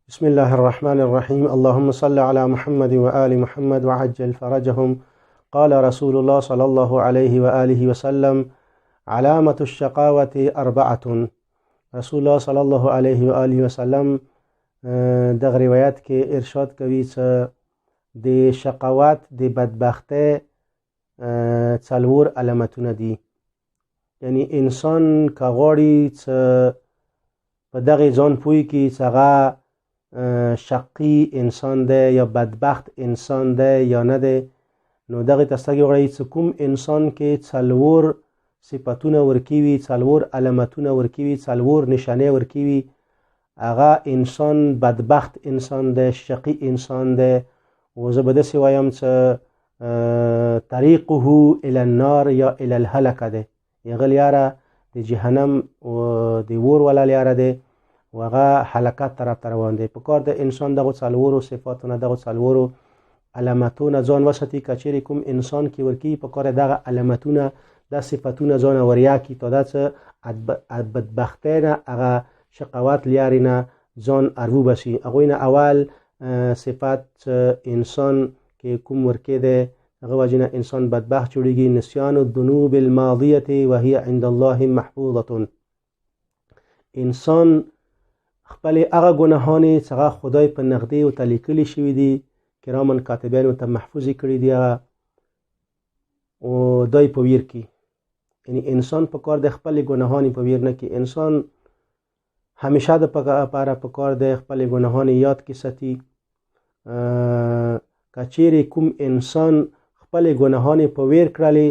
بسم الله الرحمن الرحيم. اللهم صل على محمد وآل محمد وعجل فرجهم. قال رسول الله صلى الله عليه وآله وسلم: علامة الشقاوة أربعة. رسول الله صلى الله عليه وآله وسلم دغ روایت کې ارشاد کوي چې د شقاوت د بدبختی څلور علامتونه دي. یعنی انسان که غواړي چې په دغه ځان پوهی کړي چې هغه شقی انسان ده یا بدبخت انسان ده یا نه ده، نو دغه تستګي غواړي چې کوم انسان کې څلور صفاتونه ورکی وي، څلور علامتونه ورکی وي، څلور نشانه ورکی وي، هغه انسان بدبخت انسان ده، شقی انسان ده. و زه به داسې وایم چې طریقه الى النار یا الى الهلکه ده، هغه لیاره د جهنم و د اور والا لیاره ده و هغه حلقات طرف ته روان دی. په کار د انسان دغه څلورو صفاتونه، دغه څلورو علامتونه ځان وساتي. که چیرې کوم انسان کې ورکی په کار دغه علامتونه د صفاتونه ځان وریا کی، تا دا چې بدبختی نه هغه شقاوت لیارې نه ځان ارو بسي. هغوی نه اول صفت انسان کې کوم ورکی دی، هغه وجې نه انسان بدبخت جوړیږي. نسیان الذنوب الماضیة وهي عند الله محفوظة. انسان خپل هغه ګناهانې چې هغه خدای په نغدې ورته لیکلي شوي دي، کرامن کاتبین ورته محفوظې کړي دي، هغه او دای په ویر کې. یعنی انسان په کار د خپل ګناهانې په ویر نه کې، انسان همیشه د پاره په کار د خپل ګناهانې یاد کې ساتي. که چیرې کوم انسان خپل ګناهانې په ویر کړلې،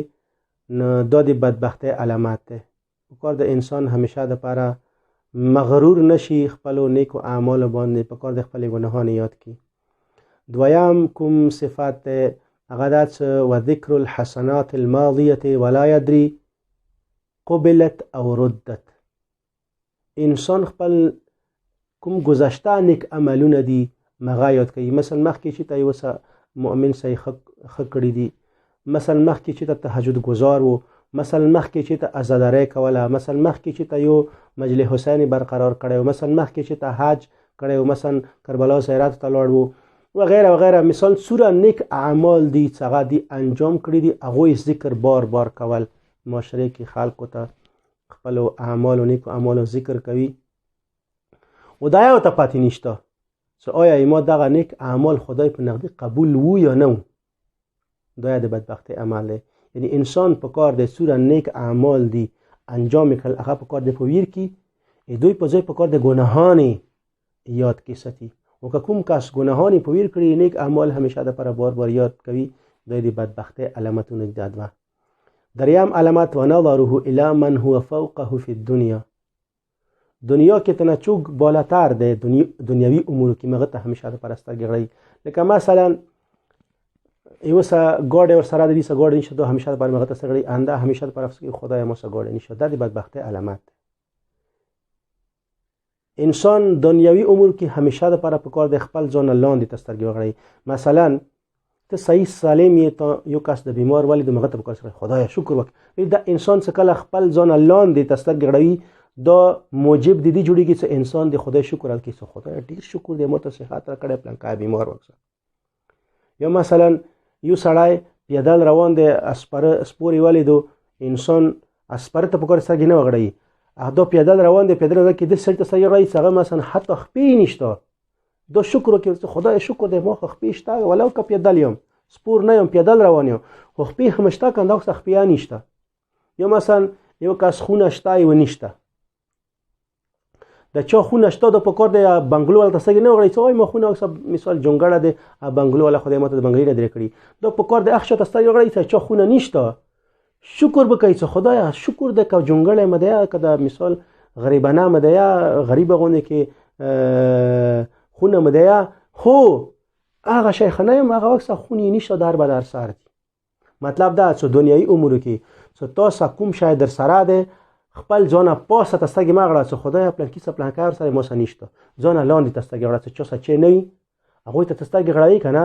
نو دا د بدبختۍ علامت ده. په کار د انسان همیشه د پاره مغرور نشي خپلو نیکو اعمالو باندې، په کار د خپل ګناهانې یاد کی. دویم کوم صفات ده، هغه ده چې و ذکر الحسنات الماضیة ولا یدری قبلت او ردت. انسان خپل کوم گذشته نیک عملونه دي مغه یاد کوي. مثلا مخکې چې ته یو مؤمن صحیح ښه کړي دي، مثلا مخکې چې ته تهجد گزار و، مثلا مخکې چې ته عزاداری کوله، مثلا مخکې چې ته یو مجلس حسین برقرار کړی و، مثلا مخکې چې ته حج کړی و، مثلا کربلا زیارت ته لاړ و وغیره وغیره. مثال سوره نیک اعمال دي چې هغه دي انجام کړي دي، هغوی ذکر بار بار کول. معاشره کې خلکو ته خپلو اعمالو نیکو اعمالو ذکر کوي و دا یو ته پاتې نشته چې آیا ما دغه نیک اعمال خدای په نغدې قبول وو یا نه و. دا د بدبختۍ عمل دی. یعنی انسان په کار د سوره نیک اعمال دي انجام کړل، هغه په کار د پویر کی دوی په ځای په کار د ګناهانې یاد کې ساتي. او که کوم کس ګناهانې پویر کړي، نیک اعمال همیشه د پر بار بار یاد کوي، دوی د بدبختۍ علامتونه دي. دریم علامت و نظره الی من هو فوقه فی الدنیا. دنیا کې تنه چوک بالاتر ده، دنیوي امور کې مغه ته همیشه د پر سترګې غړي. لکه مثلا یو ګاډی ور سره د دې ګاډی نشه، دا همیشه پر مغه ته سګړي انده همیشه پر افسکی خدای ما سره ګاډی نشه. دا د بدبختۍ علامت. انسان دنیوي امور کې همیشه د پر کار د خپل ځان لاندې تسترګي وغړي. مثلا ته صحیح سالم یې، ته یو کس د بیمار ولی د مغه ته په کار خدای شکر وکړه. دا انسان څخه کله خپل ځان لاندې تسترګي غړي، دا موجب د دې جوړیږي چې انسان د خدای شکر الکي، چې خدای ډیر شکر دې مو ته صحت را کړې، پلان کا بیمار وکړه. یا مثلا یو سړی پیدل روان دی، سپورې ولیدو، انسان اسپره ته په کار سرګې نه وغړي، دا پیدل روان دی، پیدل کې د سړی ته سړی راځي، هغه مثلا حتی خپې نشته، دا شکر وکړي چې خدای شکر دې ما خپې شته، ولو که پیدل یم، سپور نه یم، پیدل روان یم، خو خپې هم شته، کنده خو خپې نشته. یا مثلا یو کس خونه شته و نشته، د چا خونه شته، د په کار د بنگلو ولته سګي نه وغړي، چې ما خونه مثال جونګړه ده، بنگلو ولا خدای ماته د بنگلې نه درې کړی، دا په کار د اخ شته سګي وغړي چې چا خونه نشته، شکر وکړي چې خدای شکر دې کا جونګړه مده کده مثال غریبانه مده، غریب غونه کې خونه مده، خو هغه شیخ نه یم، هغه وخت خونی نشته در به در سر دي. مطلب دا چې دنیوي امور کې چې تاسو کوم شای در سره ده، خپل ځان پاسه تستګي مغړه چې خدای خپل کیسه پلان کار سره مو سنشته، ځان لاندې تستګي غړه چې چا چې نه هغه ته تستګي غړای کنه،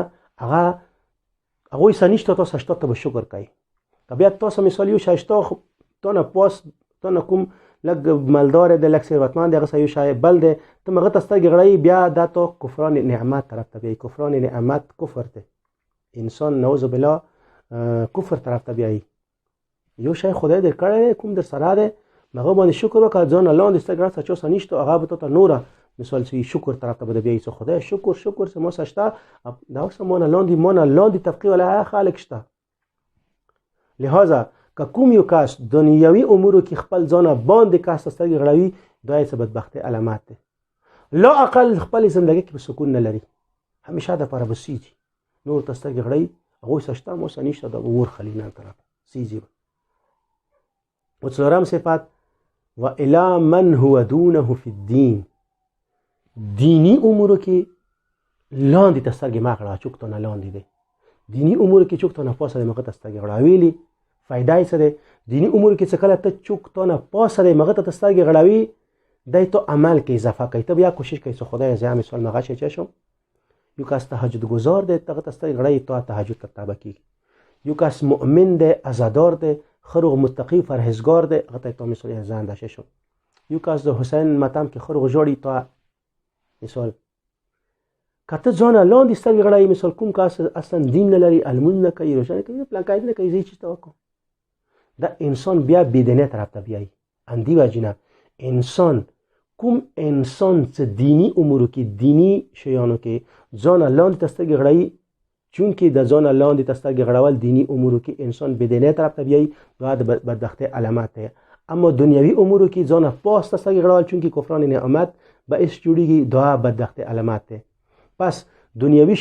هغه سنشته، تاسو شته ته به شکر کوي. طبيعت تاسو مثال یو شایسته تو نه پاس، تو نه کوم لږ مالدار دی، لږ ثروتمند دی، هغه سړی یو شی بل دی، ته هغه ته سترګې غړوي، بیا دا تو کفران نعمت طرف ته بیایي. کفران نعمت کفر دی. انسان نعوذ بالله کفر طرف ته بیایي. یو شی خدای در کړی دی، کوم در سره دی، هغه باندې شکر وکړه. ځان لاندې سترګې څه چا څه نشته، هغه به ته نوره مثال سی شکر طرف ته بده بیایي. څه خدای شکر څه ما شته، دا اوس مانه لاندې طبقې ولا خلک شته. لہذا که کوم یو کس دنیوي امورو کې خپل ځان باندې کس سترګې غړوي، دا یې څه بدبختۍ علامات دی. لا اقل خپل زندگی کې به سکون نه لري، همیشه د پاره بسیږي. نور ته سترګې غړوي، هغوی څه شته ما څه نشته، دا ور خلي نه طرف سیږي. و څلورم صفت و الی من هو دونه فی الدین. دینی امورو کې لاندې ته سترګې مه غړوه، چوک ته نه لاندې دی. دینی امورو کې چوک ته نه پاسه دی، مغه ته سترګې غړوېلې فایده یې څه دی؟ دینی امورو کې څه کله ته چوک ته نه پاسه دی، مغه ته سترګې غړوي، دی تو عمل کې اضافه کوي. ته بیا کوشش کوي څه خدای زه مثال مغه چه شم. یو کس تهجد گزار دی، ته سترګې غړوي، ته تهجد ته تابع کیږي. یو کس مؤمن دی، عزادار دی، خروغ متقی فرهزگار دی، هغه ته مثال اذان داشه شو. یو کس د حسین ماتم کې خروغ جوړي، ته مثال کته ځان لاندې سترګې غړوي، مثال کوم کس اصلا دین نه لري، المون نه کوي، روژه نه کوي، پلان نه کوي، زه چی ته وکم. دا انسان بیا بيدینه طرف ته بیایي. اندی وجنه انسان کوم انسان چې دینی امورو کې، دینی شیانو کې ځان لاندې سترګې غړوي، چون کې د ځان لاندې سترګې غړول دینی امورو کې انسان بيدینه طرف ته بیایي، دا د بدبختۍ علامات دی. اما دنیوي امورو کې ځان پاس سترګې غړول، چون کې کفران نعمت باعث جوړیږي، دا بدبختۍ علامات دی. پس دنیوي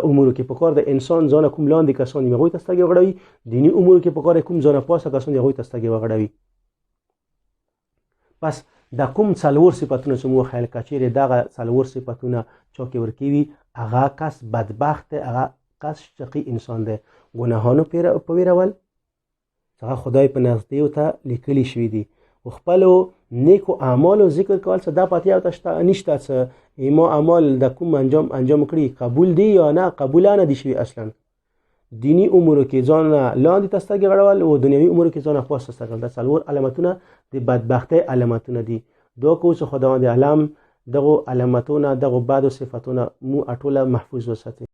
امورو کې پکار د انسان ځان کوم لاندې کسان یې هغوی ته سترګې وغړوي، دینی امورو کې پکار کوم ځان پاسه کسان یې هغوی ته سترګې وغړوي. پس دا کوم څلور صفتونه چې مو خیال کچېرې دغه څلور صفتونه چا کې ورکوي، هغه کس بدبخت دی، هغه کس شقي انسان دی. ګناهانو په ویرول هغه خدای په نزد ته لیکلي شوي دي، و خپلو نیکو اعمالو ذکر کول څه دا پاتې او ته نشته څه ما اعمال د کوم انجام کړي قبول دي یا نه قبول نه دي شوي. اصلا دینی امورو کې ځان لاندې ته سترګې غړول او دنیوي امورو کې ځان پاسته سترګې غړول، دا څلور علامتونه د بدبختۍ علامتونه دي. دعا کوو چې خداوند عالم دغه علامتونه، دغه بد صفاتونه مو ټوله محفوظ وساتي.